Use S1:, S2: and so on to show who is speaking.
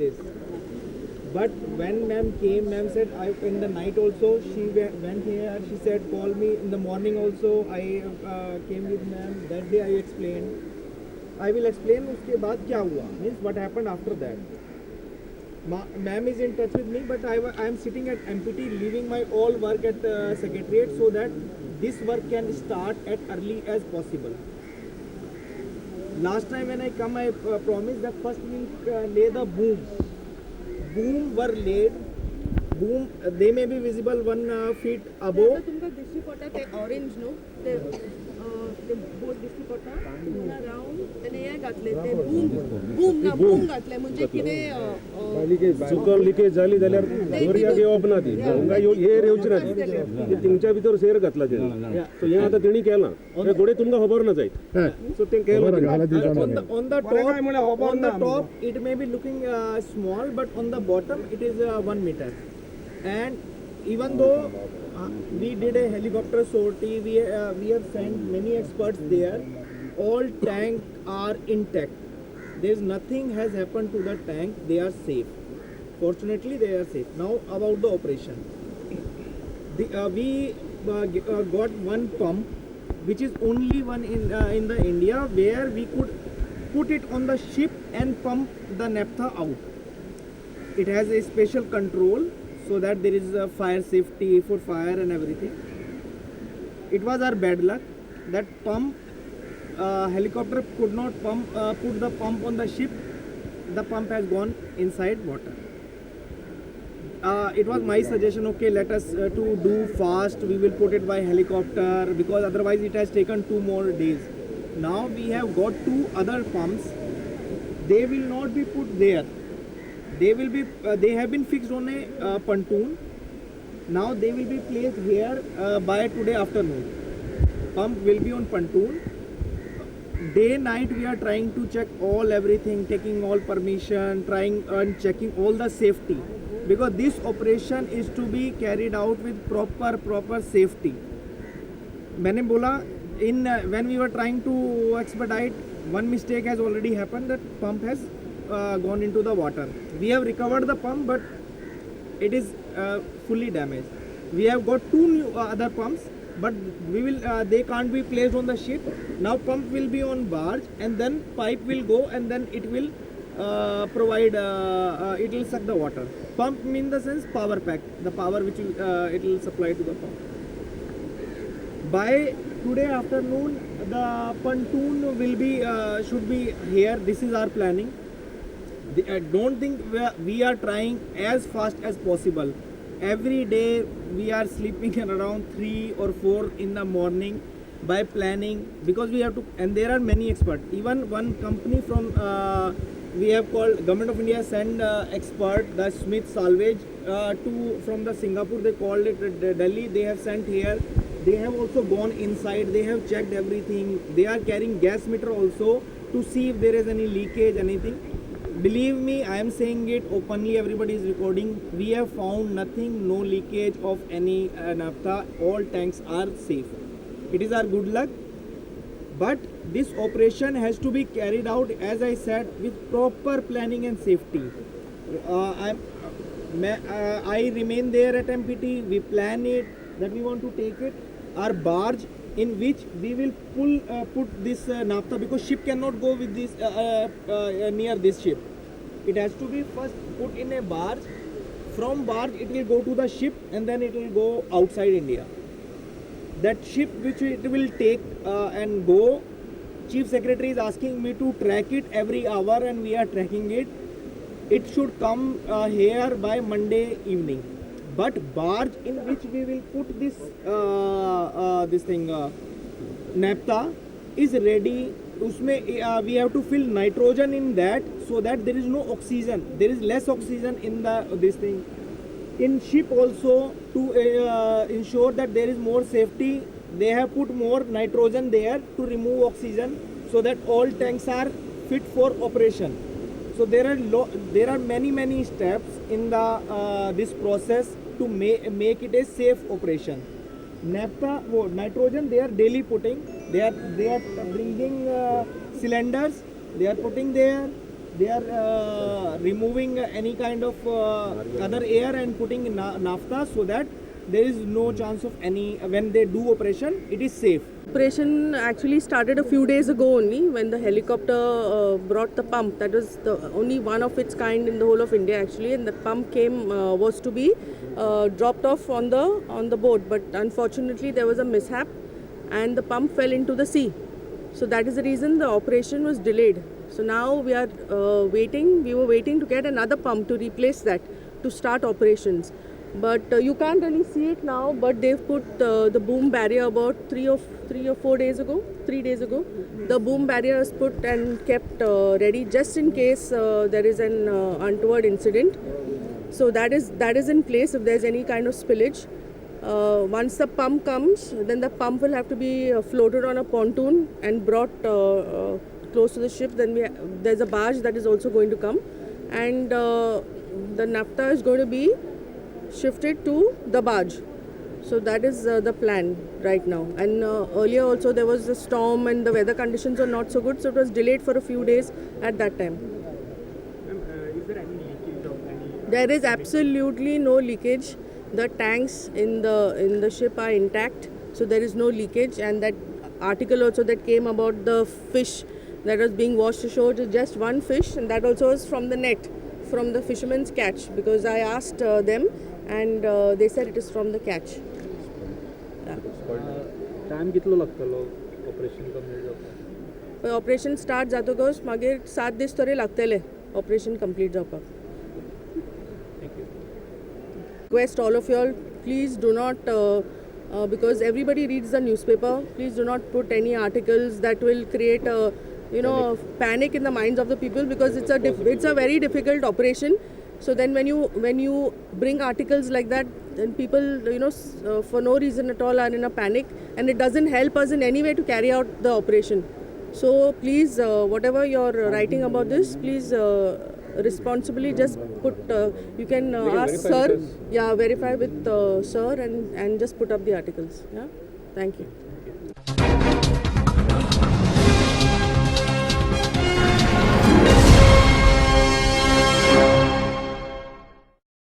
S1: this. But when ma'am came, ma'am said, in the night also, she went here, she said, call me in the morning also, I came with ma'am, that day I explained. I will explain उसके बाद क्या हुआ, means what happened after that. Ma'am is in touch with me, but I am sitting at MPT, leaving my all work at secretariat so that this work can start as early as possible. Last time when I come, I promised that first we'll lay the boom. Boom were laid. Boom, they may be visible 1 feet above.
S2: तुमका दिश्टीपटा ते orange no ते बोल दिश्टीपटा पुन्हा round त्याने हे घातले ते boom घातले म्हणजे कितें
S3: चुकून लिकेज जाली जाल्यार दर्या घेवप ना ती भोंगा हे रेवची ना ती तिंगच्या भितर सेर घातला तेणी सो हे आतां तेणी केलां हे घोडे तुमकां खबर ना जायत सो तें केलां
S1: on the top it may be looking small, but on the bottom it is 1 meter. And even though we did a helicopter sortie, we have sent many experts there, all tanks are intact. There is nothing has happened to the tank, they are safe. Fortunately they are safe. Now about the operation. We got one pump which is only one in the India, where we could put it on the ship and pump the naphtha out. It has a special control so that there is a fire safety for fire and everything. It was our bad luck that pump helicopter could not put the pump on the ship. The pump has gone inside water. It was my suggestion, okay, let us to do fast, we will put it by helicopter, because otherwise it has taken 2 more days. Now we have got 2 other pumps. They will not be put there. They will be they have been fixed on a pontoon. Now they will be placed here by today afternoon. Pump will be on pontoon. Day night we are trying to check everything, taking all permission, trying and checking all the safety, because this operation is to be carried out with proper safety. मैंने बोला when we were trying to expedite, one mistake has already happened, that pump has gone into the water. We have recovered the pump, but it is fully damaged. We have got 2 new other pumps, but we will they can't be placed on the ship. Now pump will be on barge, and then pipe will go, and then it will provide it will suck the water. Pump in the sense power pack, the power which it will supply to the pump. By today afternoon the pontoon will be should be here. This is our planning. I don't think we are trying as fast as possible. Every day we are sleeping around 3 or 4 in the morning by planning, because we have to, and there are many experts. Even one company from we have called, Government of India send expert, the Smith Salvage from the Singapore, they called it Delhi, they have sent here. They have also gone inside, they have checked everything. They are carrying gas meter also to see if there is any leakage, anything. Believe me, I am saying it openly, everybody is recording. We have found nothing, no leakage of any naphtha. All tanks are safe. It is our good luck. But this operation has to be carried out, as I said, with proper planning and safety. I remain there at MPT. We plan it, that we want to take it. Our barge, in which we will put this naphtha, because ship cannot go with this near this ship. It has to be first put in a barge. From barge it will go to the ship, and then it will go outside India. That ship which it will take and go, Chief Secretary is asking me to track it every hour, and we are tracking it. It should come here by Monday evening. But barge in which we will put this naphtha is ready. Usme we have to fill nitrogen in that, so that there is no oxygen. There is less oxygen in this thing. In ship also, to ensure that there is more safety, they have put more nitrogen there to remove oxygen, so that all tanks are fit for operation. So there are many steps in the this process to make it a safe operation. Naphtha, nitrogen, they are daily putting. They are bringing cylinders. They are putting there. they are removing any kind of other air and putting naphtha so that there is no chance of any, when they do operation, it is safe.
S2: Operation actually started a few days ago only when the helicopter brought the pump. That was the only one of its kind in the whole of India actually, and the pump came was to be dropped off on the boat, but unfortunately there was a mishap and the pump fell into the sea. So that is the reason the operation was delayed. So now we are waiting. We were waiting to get another pump to replace that to start operations. But you can't really see it now. But they've put the boom barrier about 3 or 4 days ago. 3 days ago, the boom barrier is put and kept ready just in case there is an untoward incident. So that is in place if there's any kind of spillage. Once the pump comes, then the pump will have to be floated on a pontoon and brought close to the ship. Then there's a barge that is also going to come, and the naphtha is going to be shifted to the barge. So that is the plan right now. And earlier also there was a storm and the weather conditions were not so good, so it was delayed for a few days at that time.
S1: Is there any leakage of any?
S2: There is absolutely no leakage. The tanks in the ship are intact, so there is no leakage. And that article also that came about the fish that was being washed ashore is just one fish, and that also was from the net, from the fisherman's catch, because I asked them and they said it is from the catch.
S1: Time कितलो लागतलो operation complete जावपाक?
S2: Operation start जातकच मागीर 7 दीस तरी लागतले operation complete जावपाक. Request all of you all, please do not because everybody reads the newspaper, please do not put any articles that will create a panic in the minds of the people, because it's a very difficult operation. So then when you bring articles like that, then people for no reason at all are in a panic, and it doesn't help us in any way to carry out the operation. So please, whatever you're writing about this, please responsibly just put, you can ask sir, verify with sir and just put up the articles. Yeah, thank you.